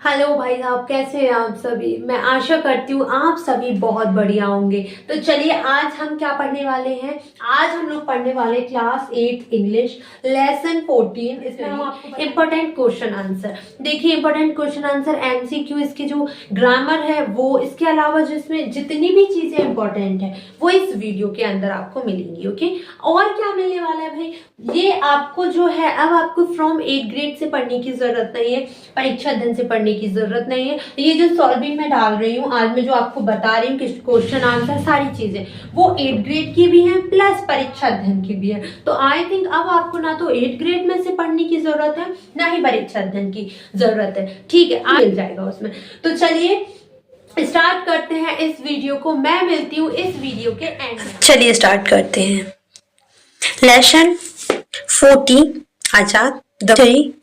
Hello भाई साहब, कैसे हैं आप सभी। मैं आशा करती हूँ आप सभी बहुत बढ़िया होंगे। तो चलिए आज हम क्या पढ़ने वाले हैं। आज हम लोग पढ़ने वाले क्लास 8 इंग्लिश लेसन 14। इसमें हम आपको इम्पोर्टेंट क्वेश्चन आंसर देखिए। इम्पोर्टेंट क्वेश्चन आंसर एमसीक्यू, इसकी जो ग्रामर है वो, इसके अलावा जिसमें जितनी भी चीजें इंपॉर्टेंट है वो इस वीडियो के अंदर आपको मिलेंगी। ओके, और क्या मिलने वाला है भाई, ये आपको जो है अब आपको फ्रॉम 8th ग्रेड से पढ़ने की जरूरत नहीं है, परीक्षा अध्ययन से पढ़ने की जरूरत नहीं है। ये जो सॉल्विंग में डाल रही हूँ आज, मैं जो आपको बता रही हूँ कि क्वेश्चन आंसर सारी चीजें वो 8th ग्रेड की भी हैं प्लस परीक्षा अध्ययन की भी है। तो आई थिंक अब आपको ना तो 8th ग्रेड में से पढ़ने की जरूरत है ना ही परीक्षा अध्ययन की जरूरत है। ठीक है, मिल जाएगा उसमें। तो चलिए स्टार्ट करते हैं इस वीडियो को। मैं मिलती हूँ इस वीडियो के एंड में। चलिए स्टार्ट करते हैं। लेसन 40 आजाद।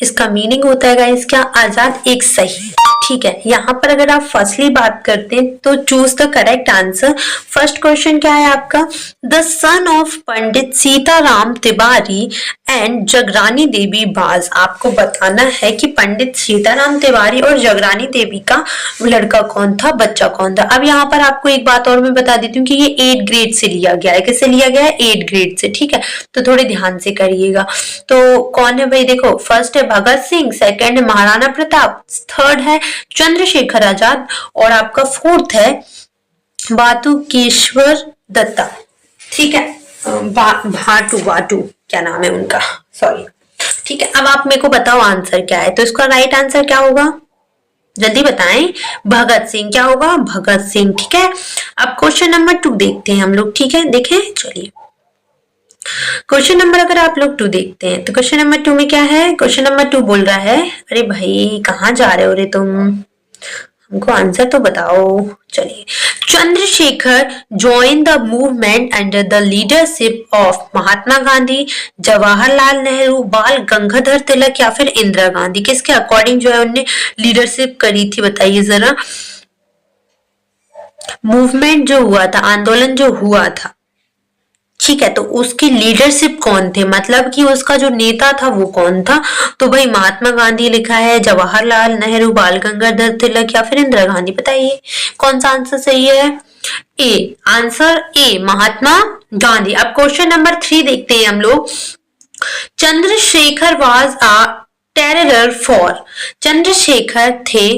इसका मीनिंग होता है गाइस क्या, आजाद एक सही। ठीक है, यहाँ पर अगर आप फर्स्टली बात करते हैं तो choose the correct answer. First question क्या है आपका, the son of Pandit Sitaram Tiwari and Jagrani Devi was. आपको बताना है कि पंडित सीताराम तिवारी और जगरानी देवी का लड़का कौन था, बच्चा कौन था। अब यहाँ पर आपको एक बात और मैं बता देती हूँ कि ये 8th ग्रेड से लिया गया है। किससे लिया गया है, 8th ग्रेड से। ठीक है, तो थोड़े ध्यान से करिएगा। तो कौन है भाई, देखो फर्स्ट है भगत सिंह, सेकंड है महाराणा प्रताप, थर्ड है चंद्रशेखर आजाद और आपका फोर्थ है बातुकेश्वर दत्ता। ठीक है, भाटू क्या नाम है उनका, सॉरी। ठीक है, अब आप मेरे को बताओ आंसर क्या है। तो इसका राइट आंसर क्या होगा, जल्दी बताएं। भगत सिंह, क्या होगा, भगत सिंह। ठीक है, अब क्वेश्चन नंबर 2 देखते हैं हम लोग। ठीक है, देखें, चलिए क्वेश्चन नंबर अगर आप लोग 2 देखते हैं तो क्वेश्चन नंबर 2 में क्या है। क्वेश्चन नंबर 2 बोल रहा है, अरे भाई कहाँ जा रहे हो रे तुम, हमको आंसर तो बताओ। चलिए, Chandrashekhar join the movement under the leadership of Mahatma Gandhi, Jawaharlal Nehru, Bal Gangadhar तिलक या फिर इंदिरा गांधी। किसके अकॉर्डिंग जो है उनने लीडरशिप करी थी, बताइए जरा। मूवमेंट जो हुआ था, आंदोलन जो हुआ था, ठीक है, तो उसकी लीडरशिप कौन थे, मतलब कि उसका जो नेता था वो कौन था। तो भाई महात्मा गांधी लिखा है, जवाहरलाल नेहरू, बाल गंगाधर तिलक या फिर इंदिरा गांधी। बताइए कौन सा आंसर सही है। A, answer A Mahatma Gandhi. अब क्वेश्चन नंबर 3 देखते हैं हम लोग। Chandrashekhar was a terror for. Chandrashekhar थे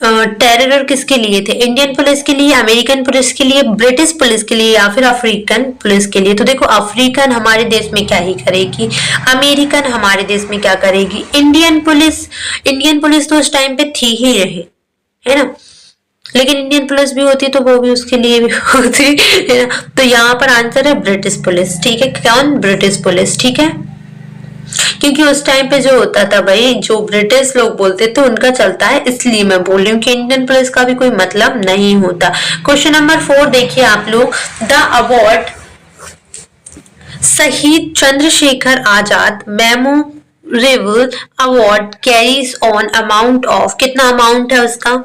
टेरर किसके लिए थे, इंडियन पुलिस के लिए, अमेरिकन पुलिस के लिए, ब्रिटिश पुलिस के लिए या फिर अफ्रीकन पुलिस के लिए। तो देखो अफ्रीकन हमारे देश में क्या ही करेगी, अमेरिकन हमारे देश में क्या करेगी, इंडियन पुलिस तो उस टाइम पे थी ही रही है ना, लेकिन इंडियन पुलिस भी होती तो वो भी उसके लिए भी होती है ना। तो यहाँ पर आंसर है ब्रिटिश पुलिस। ठीक है, कौन, ब्रिटिश पुलिस। ठीक है, क्योंकि उस टाइम पे जो होता था भाई, जो ब्रिटिश लोग बोलते थे उनका चलता है, इसलिए मैं बोल रही हूँ कि इंडियन पुलिस का भी कोई मतलब नहीं होता। क्वेश्चन नंबर 4 देखिए आप लोग। The award Shaheed Chandrashekhar Azad memorable award carries on amount of, कितना अमाउंट है उसका,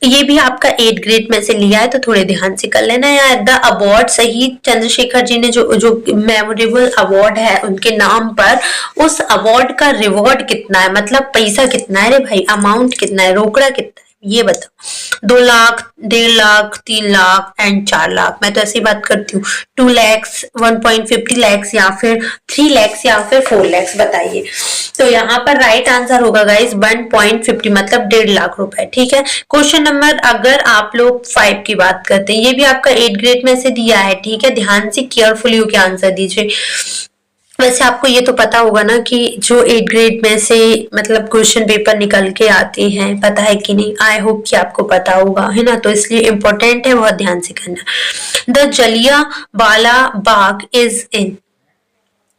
ये भी आपका 8th ग्रेड में से लिया है तो थोड़े ध्यान से कर लेना यार। द अवार्ड शहीद चंद्रशेखर जी ने जो मेमोरेबल अवार्ड है उनके नाम पर, उस अवार्ड का रिवॉर्ड कितना है, मतलब पैसा कितना है रे भाई, अमाउंट कितना है, रोकड़ा कितना है, ये बताओ। 2 लाख, 1.5 लाख, 3 लाख एंड 4 लाख। मैं तो ऐसी बात करती हूँ, 2 लैक्स, 1.50 लैक्स या फिर 3 लैक्स या फिर 4 लैक्स। बताइए। तो यहाँ पर राइट आंसर होगा गाइस 1.50, मतलब 1.5 लाख रुपए। ठीक है, क्वेश्चन नंबर अगर आप लोग 5 की बात करते हैं, ये भी आपका 8th ग्रेड में से दिया है। ठीक है, ध्यान से केयरफुली होकर आंसर दीजिए। वैसे आपको ये तो पता होगा ना कि जो 8th ग्रेड में से मतलब क्वेश्चन पेपर निकल के आते हैं, पता है कि नहीं, आई होप कि आपको पता होगा, है ना, तो इसलिए इम्पोर्टेंट है, बहुत ध्यान से करना। The Jallianwala Bagh is in,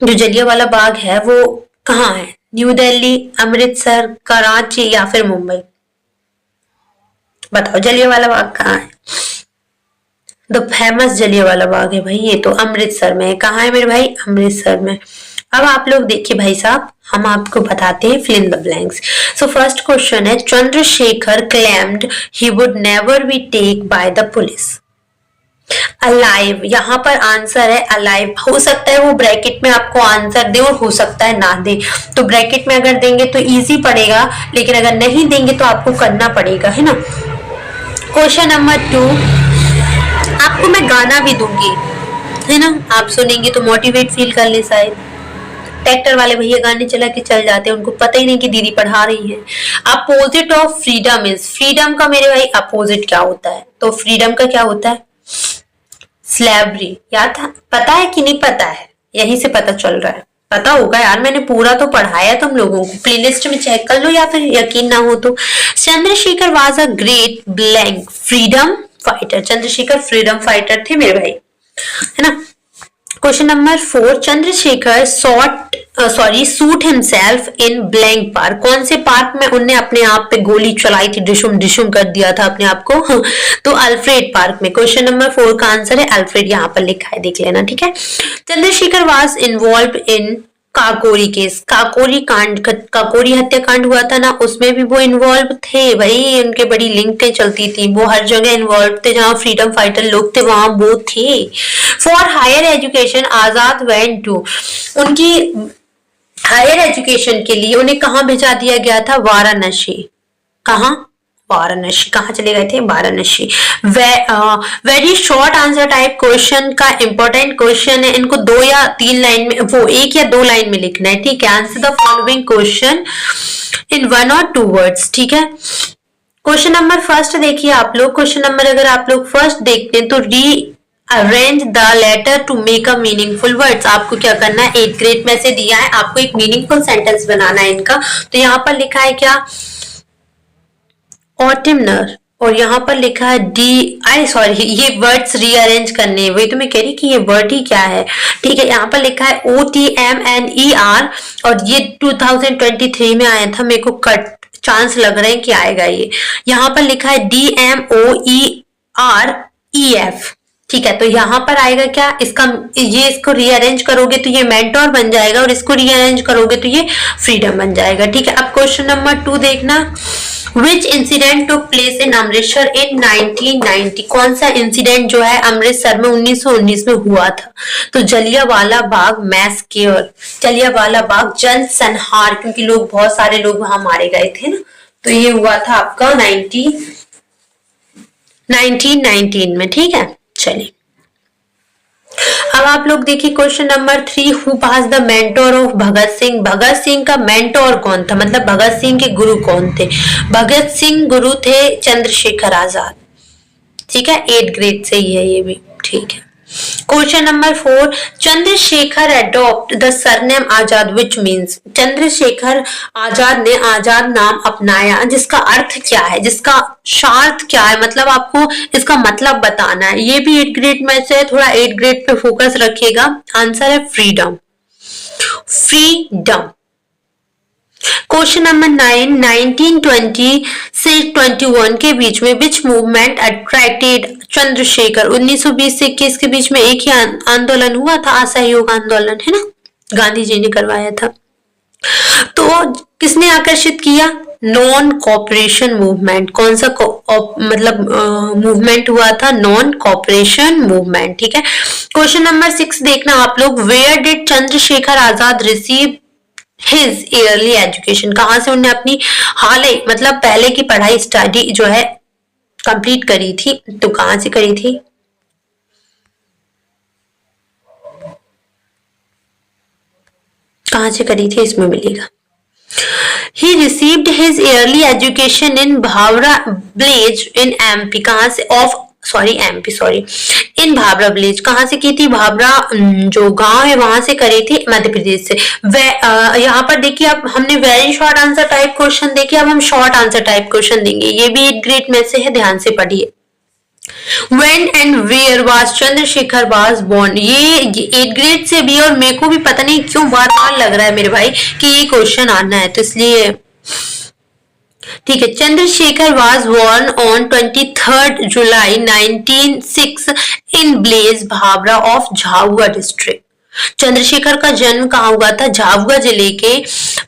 जो जलियांवाला बाग है वो कहाँ है, न्यू दिल्ली, अमृतसर, कराची या फिर मुंबई। बताओ जलियांवाला बाग कहाँ है। द फेमस जलियांवाला बाग है भाई, ये तो अमृतसर में है। कहाँ है मेरे भाई, अमृतसर में। अब आप लोग देखिए भाई साहब, हम आपको बताते हैं fill in the blanks. So first question है, Chandrashekhar claimed he would never be take by the police. Alive, यहाँ पर आंसर है अलाइव। हो सकता है वो ब्रैकेट में आपको आंसर दे और हो सकता है ना दे, तो ब्रैकेट में अगर देंगे तो इजी पड़ेगा, लेकिन अगर नहीं देंगे तो आपको करना पड़ेगा, है ना। क्वेश्चन नंबर 2, आपको मैं गाना भी दूंगी, है ना, आप सुनेंगे तो मोटिवेट फील कर ले। शायद ट्रैक्टर वाले भैया गाने चला के चल जाते हैं, उनको पता ही नहीं कि दीदी पढ़ा रही है। Opposite of freedom is, freedom का मेरे भाई अपोजिट क्या होता है, तो फ्रीडम का क्या होता है, स्लेवरी। याद था, पता है कि नहीं पता है, यहीं से पता चल रहा है। पता होगा यार, मैंने पूरा तो पढ़ाया तुम लोगों को, प्लेलिस्ट में चेक कर लो, या फिर यकीन ना हो तो। Chandrashekhar was a great blank freedom fighter, Chandrashekhar freedom fighter थे मेरे भाई, है ना। Question number 4, Chandrashekhar suit himself in blank park, कौन से पार्क में उनने अपने आप पे गोली चलाई थी, डिशुम डिशुम कर दिया था अपने आप को, तो अल्फ्रेड पार्क में। क्वेश्चन नंबर 4 का आंसर है अल्फ्रेड, यहाँ पर लिखा है, देख लेना, ठीक है। Chandrashekhar was involve in Kakori case, Kakori हत्याकांड हुआ था ना, उसमें भी वो इन्वॉल्व थे भाई, उनके बड़ी लिंकें चलती थी, वो हर जगह इन्वॉल्व थे, जहां फ्रीडम फाइटर लोग थे वहां वो थे। For higher education Azad went to, उनकी हायर एजुकेशन के लिए उन्हें कहाँ भेजा दिया गया था, वाराणसी। कहाँ, वाराणसी। कहाँ चले गए थे, Varanasi. Very short answer type question का इंपॉर्टेंट क्वेश्चन है, इनको 2 या 3 लाइन में, वो 1 या 2 लाइन में लिखना है, ठीक है। Answer the following question in 1 or 2 words, ठीक है। क्वेश्चन नंबर फर्स्ट देखिए आप लोग, क्वेश्चन नंबर अगर आप लोग फर्स्ट देखते हैं तो arrange the letter to make a meaningful words, आपको क्या करना है, 8th ग्रेड में से दिया है, आपको एक मीनिंगफुल सेंटेंस बनाना है इनका। तो यहाँ पर लिखा है क्या, ऑटिमनर, और यहाँ पर लिखा है सॉरी, ये वर्ड्स रीअरेंज करने, वही तो मैं कह रही कि ये वर्ड ही क्या है, ठीक है। यहाँ पर लिखा है OTMNER, और ये 2023 में आया था, मेरे को कट चांस लग रहे हैं कि आएगा ये। यहाँ पर लिखा है DMOEREF, ठीक है। तो यहाँ पर आएगा क्या, इसको रीअरेंज करोगे तो ये मेंटोर बन जाएगा, और इसको रीअरेंज करोगे तो ये फ्रीडम बन जाएगा, ठीक है। अब क्वेश्चन नंबर 2 देखना, which incident took place in Amritsar in 1990, कौन सा इंसिडेंट जो है अमृतसर में 1919 में हुआ था, तो जलियांवाला बाग मैसकेयर, जलियांवाला बाग जन संहार, क्योंकि लोग, बहुत सारे लोग वहां मारे गए थे ना, तो ये हुआ था आपका 1919 में, ठीक है। चलिए अब आप लोग देखिए question number 3, who was the mentor of Bhagat Singh, Bhagat Singh का मेंटोर कौन था, मतलब भगत सिंह के गुरु कौन थे, भगत सिंह गुरु थे चंद्रशेखर आजाद, ठीक है। 8th ग्रेड से ही है ये भी, ठीक है। Question number 4, Chandrashekhar adopt the surname Azad which means, Chandrashekhar Azad ने आजाद नाम अपनाया, जिसका अर्थ क्या है, जिसका शार्थ क्या है, मतलब आपको इसका मतलब बताना है। ये भी 8th ग्रेड में से, थोड़ा 8th ग्रेड पे फोकस रखिएगा। आंसर है फ्रीडम, फ्रीडम। क्वेश्चन नंबर 9, 1920 से 21 के बीच में विच मूवमेंट अट्रैक्टेड चंद्रशेखर, 1920 से 21 के बीच में एक ही आंदोलन हुआ था, असहयोग आंदोलन, है ना, गांधी जी ने करवाया था। तो किसने आकर्षित किया, नॉन कॉपरेशन मूवमेंट, कौन सा मतलब मूवमेंट हुआ था, नॉन कॉपरेशन मूवमेंट, ठीक है। क्वेश्चन नंबर 6 देखना आप लोग, where did Chandrashekhar Azad receive his early education, कहाँ से उन्होंने अपनी हाल ही मतलब पहले की पढ़ाई स्टडी जो है कंप्लीट करी थी, तो कहाँ से करी थी, कहाँ से करी थी, इसमें मिलेगा। He received his yearly education in Bhavra village in MP, कहाँ से इन भावरा विलेज, कहाँ से की थी, भावरा जो गांव है वहां से करी थी, मध्य प्रदेश से। यहाँ पर देखिए अब हमने very short answer type question देखिए, अब हम शॉर्ट आंसर टाइप क्वेश्चन देंगे, ये भी 8th ग्रेड में से है, ध्यान से पढ़िए। When and where was Chandrashekhar was born, ये 8th ग्रेड से भी, और मेरे को भी पता नहीं क्यों बार बार लग रहा है मेरे भाई कि ये क्वेश्चन आना है, तो इसलिए ठीक है। Chandrashekhar was born on 23rd July 1906 in place Bhavra of Jhabua district, Chandrashekhar का जन्म कहाँ हुआ था, झाबुआ जिले के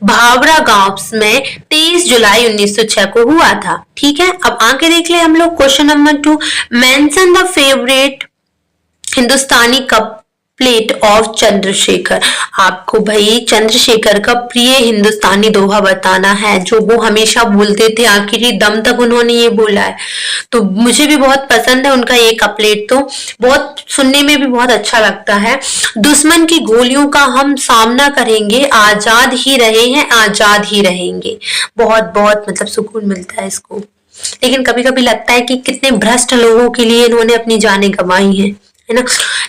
भावरा गांव में 23 जुलाई 1906 को हुआ था, ठीक है। अब आगे देख ले हम लोग question number 2, mention the favourite Hindustani cup plate of Chandrashekhar. आपको भाई चंद्रशेखर का प्रिय हिंदुस्तानी दोहा बताना है जो वो हमेशा बोलते थे, आखिरी दम तक उन्होंने ये बोला है। तो मुझे भी बहुत पसंद है उनका ये कपलेट, तो बहुत सुनने में भी बहुत अच्छा लगता है। दुश्मन की गोलियों का हम सामना करेंगे, आजाद ही रहे हैं, आजाद ही रहेंगे। बहुत बहुत मतलब सुकून मिलता है इसको। लेकिन कभी कभी लगता है कि कितने भ्रष्ट लोगों के लिए इन्होंने अपनी जानें गंवाई हैं, है ना।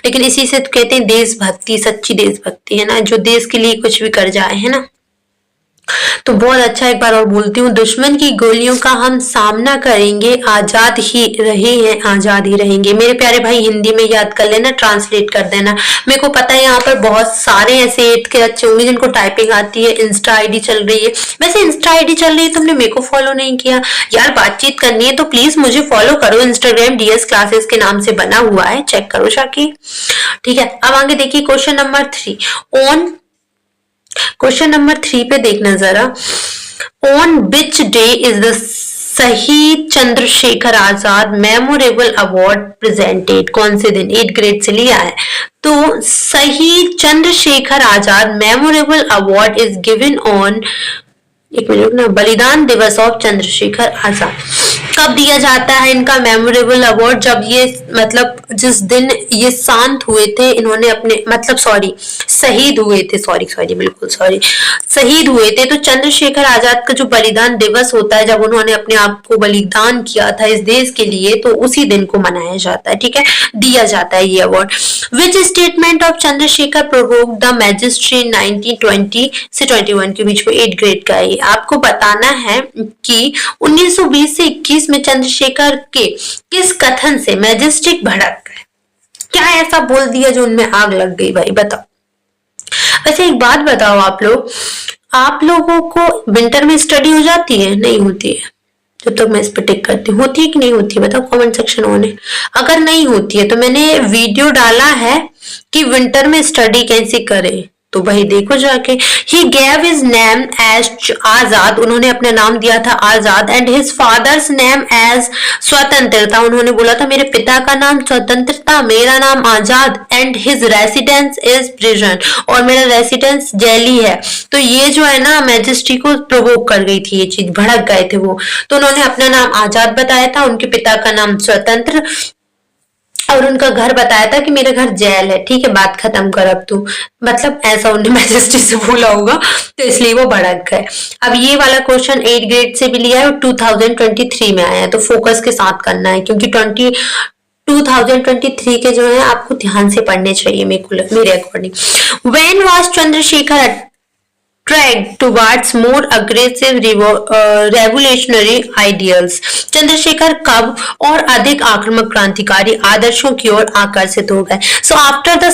लेकिन इसी से तो कहते हैं देशभक्ति, सच्ची देशभक्ति, है ना, जो देश के लिए कुछ भी कर जाए, है ना। तो बहुत अच्छा, एक बार और बोलती हूँ, दुश्मन की गोलियों का हम सामना करेंगे, आजाद ही रहे हैं, आजाद ही रहेंगे। मेरे प्यारे भाई हिंदी में याद कर लेना, ट्रांसलेट कर देना। मेरे को पता है यहाँ पर बहुत सारे ऐसे 8th के बच्चे होंगे जिनको टाइपिंग आती है। इंस्टा आईडी चल रही है, वैसे इंस्टा आईडी चल रही है, तुमने मेरे को फॉलो नहीं किया यार। बातचीत करनी है तो प्लीज मुझे फॉलो करो। इंस्टाग्राम DS क्लासेस के नाम से बना हुआ है, चेक करो जाके, ठीक है। अब आगे देखिए question number 3 on, question number 3 पे देखना जरा। On which day is the शहीद Chandrashekhar Azad memorable award presented? कौन से दिन? 8th ग्रेड से लिया है। तो Shaheed Chandrashekhar Azad memorable award is given on, एक मिनट ना, बलिदान दिवस ऑफ चंद्रशेखर आजाद। कब दिया जाता है इनका मेमोरेबल अवार्ड? जब ये मतलब जिस दिन ये शांत हुए थे, इन्होंने अपने मतलब शहीद हुए थे, बिल्कुल शहीद हुए थे। तो चंद्रशेखर आजाद का जो बलिदान दिवस होता है, जब उन्होंने अपने आप को बलिदान किया था इस देश के लिए, तो उसी दिन को मनाया जाता है, ठीक है, दिया जाता है ये award. Which statement of Chandrashekhar provoked the magistrate 1920 से 21 के बीच में? 8th ग्रेड का है। आपको बताना है कि 1920 से 21 में चंद्रशेखर के किस कथन से मैजिस्ट्रेट भड़क गए? क्या ऐसा बोल दिया जो उनमें आग लग गई? भाई बताओ। वैसे एक बात बताओ, आप लोगों को विंटर में स्टडी हो जाती है? नहीं होती है। जब तक मैं इस पर टिक करती हूँ, होती है कि नहीं होती है? बताओ कमेंट सेक्शन में। अगर नहीं होती है तो मैंने वीडियो डाला है कि विंटर में स्टडी कैसे करें, तो वही देखो जाके। He gave his name as Azad, उन्होंने अपना नाम दिया था Azad, and his father's name as Swatantrata, उन्होंने बोला था मेरे पिता का नाम स्वतंत्रता, मेरा नाम Azad, and his residence is prison, और मेरा रेसिडेंस जेल ही है। तो ये जो है ना मैजिस्ट्री को प्रोवोक कर गई थी ये चीज, भड़क गए थे वो। तो उन्होंने अपना नाम आजाद बताया था, उनके पिता का नाम स्वतंत्र, और उनका घर बताया था कि मेरा घर जेल है, ठीक है, बात खत्म कर अब तू, मतलब ऐसा उन्हें मैजिस्ट्रेट से बोला होगा, तो इसलिए वो भड़क गए। अब ये वाला क्वेश्चन 8th ग्रेड से भी लिया है और 2023 में आया है, तो फोकस के साथ करना है, क्योंकि 2023 के जो है आपको ध्यान से पढ़ने चाहिए मेरे according. When was Chandrashekhar tracked towards more aggressive revolutionary ideals? Chandrashekhar कब और अधिक आक्रामक क्रांतिकारी आदर्शों की ओर आकर्षित हो गए? So after the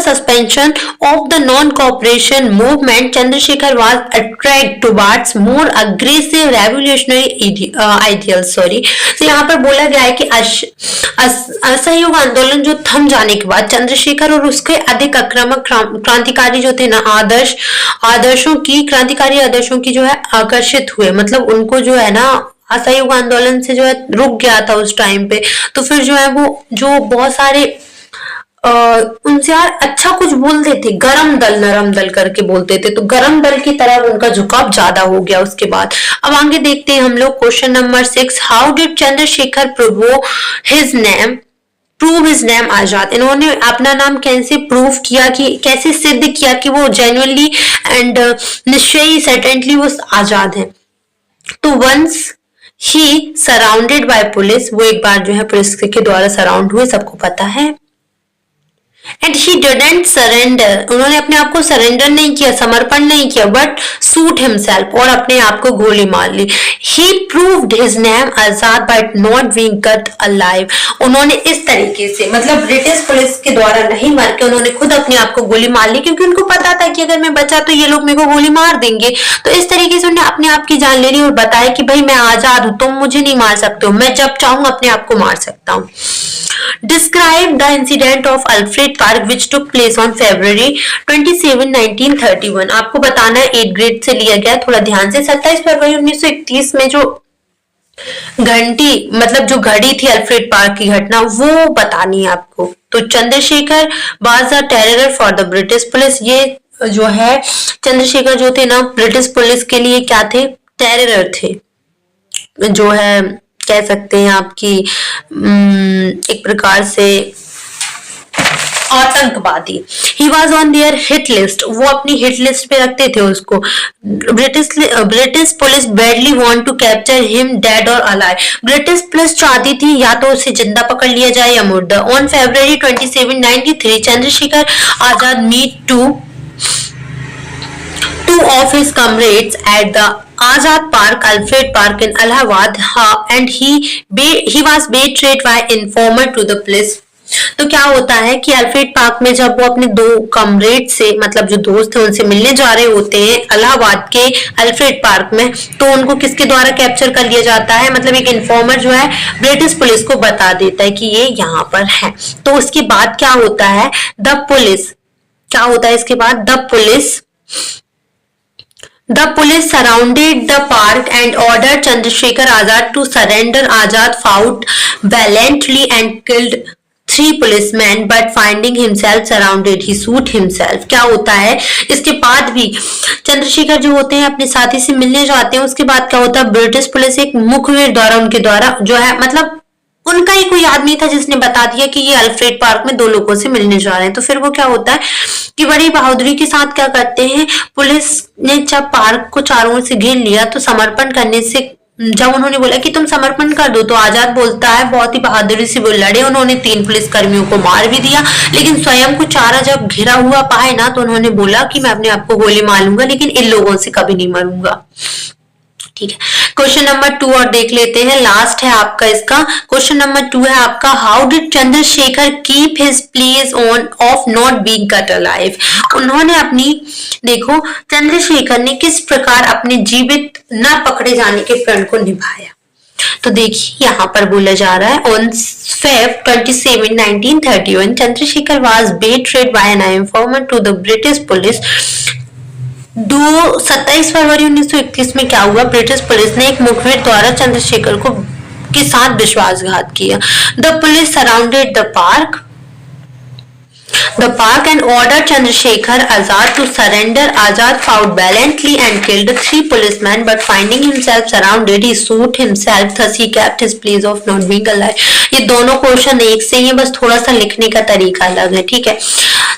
suspension of the non-cooperation movement, Chandrasekhar was attracted towards more aggressive revolutionary ideals. तो यहाँ पर बोला गया है कि असहयोग आंदोलन जो थम जाने के बाद चंद्रशेखर और उसके अधिक आक्रामक क्रांतिकारी जो थे ना क्रांतिकारी आदर्शों की जो है आकर्षित हुए, मतलब उनको जो है ना असहयोग आंदोलन से जो है रुक गया था उस टाइम पे। तो फिर जो है वो जो बहुत सारे उनसे यार अच्छा कुछ बोलते थे, गरम दल नरम दल करके बोलते थे, तो गरम दल की तरफ उनका झुकाव ज्यादा हो गया उसके बाद। अब आगे देखते हैं हम लोग question number 6। How did Chandrashekhar prove his name Azad? इन्होंने अपना नाम कैसे प्रूव किया, कि कैसे सिद्ध किया कि वो जेन्युइनली एंड निश्चयी सर्टेनली वो आजाद है? तो once he surrounded by police, वो एक बार जो है पुलिस के द्वारा सराउंड हुए, सबको पता है। एंड ही डिडंट सरेंडर, उन्होंने अपने आप को सरेंडर नहीं किया, समर्पण नहीं किया, बट सूट हिमसेल्फ, और अपने आप को गोली मार ली। He proved his name Azad by not being caught alive, उन्होंने इस तरीके से, मतलब ब्रिटिश पुलिस के द्वारा नहीं मार के उन्होंने खुद अपने आप को गोली मार ली, क्योंकि उनको पता था कि अगर मैं बचा तो ये लोग मेरे को गोली मार देंगे। तो इस तरीके से उन्होंने अपने आप की जान ले ली और बताया कि भाई मैं आजाद हूं, तुम मुझे नहीं मार सकते हो, मैं जब चाहूं अपने आप को मार सकता हूं। Describe the incident of Alfred Park which took place on February 27, 1931. आपको बताना है 8th ग्रेड से लिया गया, थोड़ा ध्यान से। 27 फरवरी 1931 में जो घंटी मतलब जो घड़ी थी अल्फ्रेड पार्क की घटना वो बतानी है आपको। तो Chandrashekhar was a terror for the British police. ये जो है चंद्रशेखर जो थे ना ब्रिटिश पुलिस के लिए क्या थे, टेरर थे, जो है कह सकते हैं आपकी एक प्रकार से आतंकवादी। He was on their hit list, वो अपनी हिट लिस्ट पे रखते थे उसको। British police badly want to capture him dead और अलाइव। ब्रिटिश पुलिस चाहती थी या तो उसे जिंदा पकड़ लिया जाए या मुर्दा। On February 27, 1993 Chandrashekhar Azad meet two of his comrades at the Azad Park, Alfred Park in Allahabad, and he was betrayed by informer to the police. तो क्या होता है कि अल्फ्रेड पार्क में जब वो अपने दो कमरेड से मतलब जो दोस्त थे उनसे मिलने जा रहे होते हैं इलाहाबाद के अल्फ्रेड पार्क में, तो उनको किसके द्वारा कैप्चर कर लिया जाता है, मतलब एक इन्फॉर्मर जो है ब्रिटिश पुलिस को बता देता है कि ये यहाँ पर है। तो उसके बाद क्या होता है, क्या होता है इसके बाद, The police surrounded the park and ordered Chandrasekhar Azad to surrender. Azad fought valiantly and killed 3 policemen, but finding himself surrounded, he shoot himself. क्या होता है इसके बाद भी चंद्रशेखर जो होते हैं अपने साथी से मिलने जाते हैं, उसके बाद क्या होता है ब्रिटिश पुलिस एक मुखबिर द्वारा उनके द्वारा जो है मतलब उनका ही कोई आदमी था जिसने बता दिया कि ये अल्फ्रेड पार्क में 2 लोगों से मिलने जा रहे हैं। तो फिर वो क्या होता है कि बड़ी बहादुरी के साथ क्या करते हैं, पुलिस ने जब पार्क को चारों ओर से घेर लिया तो समर्पण करने से जब उन्होंने बोला कि तुम समर्पण कर दो, तो आजाद बोलता है बहुत ही बहादुरी से वो लड़े। उन्होंने 3 पुलिस कर्मियों को मार भी दिया, लेकिन स्वयं को चारा जब घिरा हुआ पाए ना तो उन्होंने बोला कि मैं अपने आप को गोली मार लूंगा लेकिन इन लोगों से कभी नहीं मरूंगा। ठीक है, क्वेश्चन नंबर 2 और देख लेते हैं, लास्ट है आपका इसका। क्वेश्चन नंबर 2 है आपका, how did Chandrashekhar keep his place on off not being caught alive. उन्होंने अपनी देखो चंद्रशेखर ने किस प्रकार अपने जीवित न पकड़े जाने के प्रण को निभाया। तो देखिए यहाँ पर बोला जा रहा है, on Feb 27, 1931 Chandrashekhar was betrayed by an informant to the British police। 27 फरवरी 1921 में क्या हुआ, ब्रिटिश पुलिस ने एक मुखबिर द्वारा चंद्रशेखर के साथ विश्वासघात किया। The police surrounded the park and ordered Chandrasekhar Azad to surrender. Azad fought valiantly and killed 3 policemen, but finding himself surrounded, he shot himself. Thus he kept his place of not being alive. ये दोनों question एक से ही, बस थोड़ा सा लिखने का तरीका अलग है। ठीक है,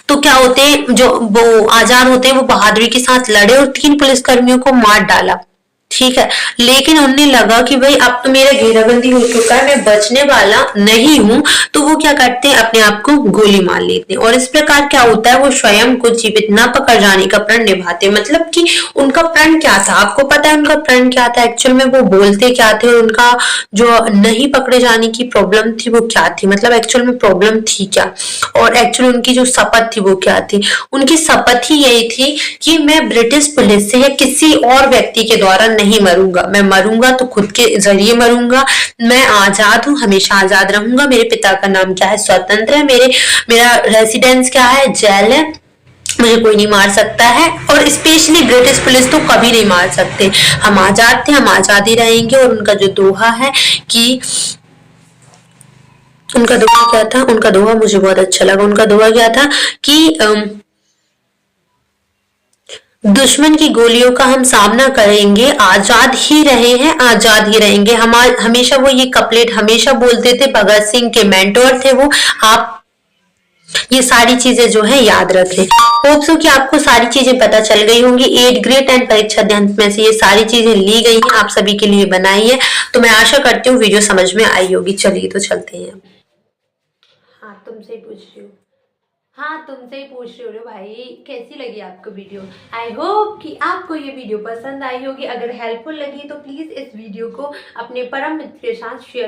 तो क्या होते हैं जो वो आजाद होते हैं वो बहादुरी के साथ लड़े और 3 पुलिसकर्मियों को मार डाला। ठीक है, लेकिन उन्हें लगा कि भाई अब तो मेरा घेराबंदी हो चुका है, मैं बचने वाला नहीं हूं, तो वो क्या करते हैं अपने आप को गोली मार लेते हैं। और इस प्रकार क्या होता है वो स्वयं को जीवित न पकड़ जाने का प्रण निभाते हैं। मतलब कि उनका प्रण क्या था, आपको पता है उनका प्रण क्या था, एक्चुअल में वो बोलते क्या थे, उनका जो नहीं पकड़े जाने की प्रॉब्लम थी वो क्या थी, मतलब एक्चुअल में प्रॉब्लम थी क्या, और एक्चुअल उनकी जो शपथ थी वो क्या थी। उनकी शपथ ही यही थी कि मैं ब्रिटिश पुलिस से या किसी और व्यक्ति के द्वारा नहीं मरूंगा, मैं मरूंगा तो खुद के जरिए मरूंगा, मैं आजाद हूँ, हमेशा आजाद रहूंगा, मेरे पिता का नाम क्या है, स्वतंत्र है, मेरा रेसिडेंस क्या है, जेल है, मुझे कोई नहीं मार सकता है, और स्पेशली ब्रिटिश पुलिस तो कभी नहीं मार सकते, हम आजाद थे, हम आजाद ही रहेंगे। और उनका जो दोहा है कि उनका दोहा क्या था, उनका दोहा मुझे बहुत अच्छा लगा। उनका दोहा क्या था कि दुश्मन की गोलियों का हम सामना करेंगे, आजाद ही रहे हैं, आजाद ही रहेंगे। हमेशा वो ये कपलेट हमेशा बोलते थे, भगत सिंह के मेंटोर थे वो। आप ये सारी चीजें जो है याद रखें। होप सो कि आपको सारी चीजें पता चल गई होंगी। 8 ग्रेड एंड परीक्षा अध्ययन में से ये सारी चीजें ली गई हैं, आप सभी के लिए बनाई है, तो मैं आशा करती हूँ वीडियो समझ में आई होगी। चलिए तो चलते हैं। हाँ तुमसे ही पूछ रही हूँ, भाई कैसी लगी आपको वीडियो। आई होप कि आपको ये वीडियो पसंद आई होगी। अगर हेल्पफुल लगी तो प्लीज इस वीडियो को अपने परम मित्र के साथ शेयर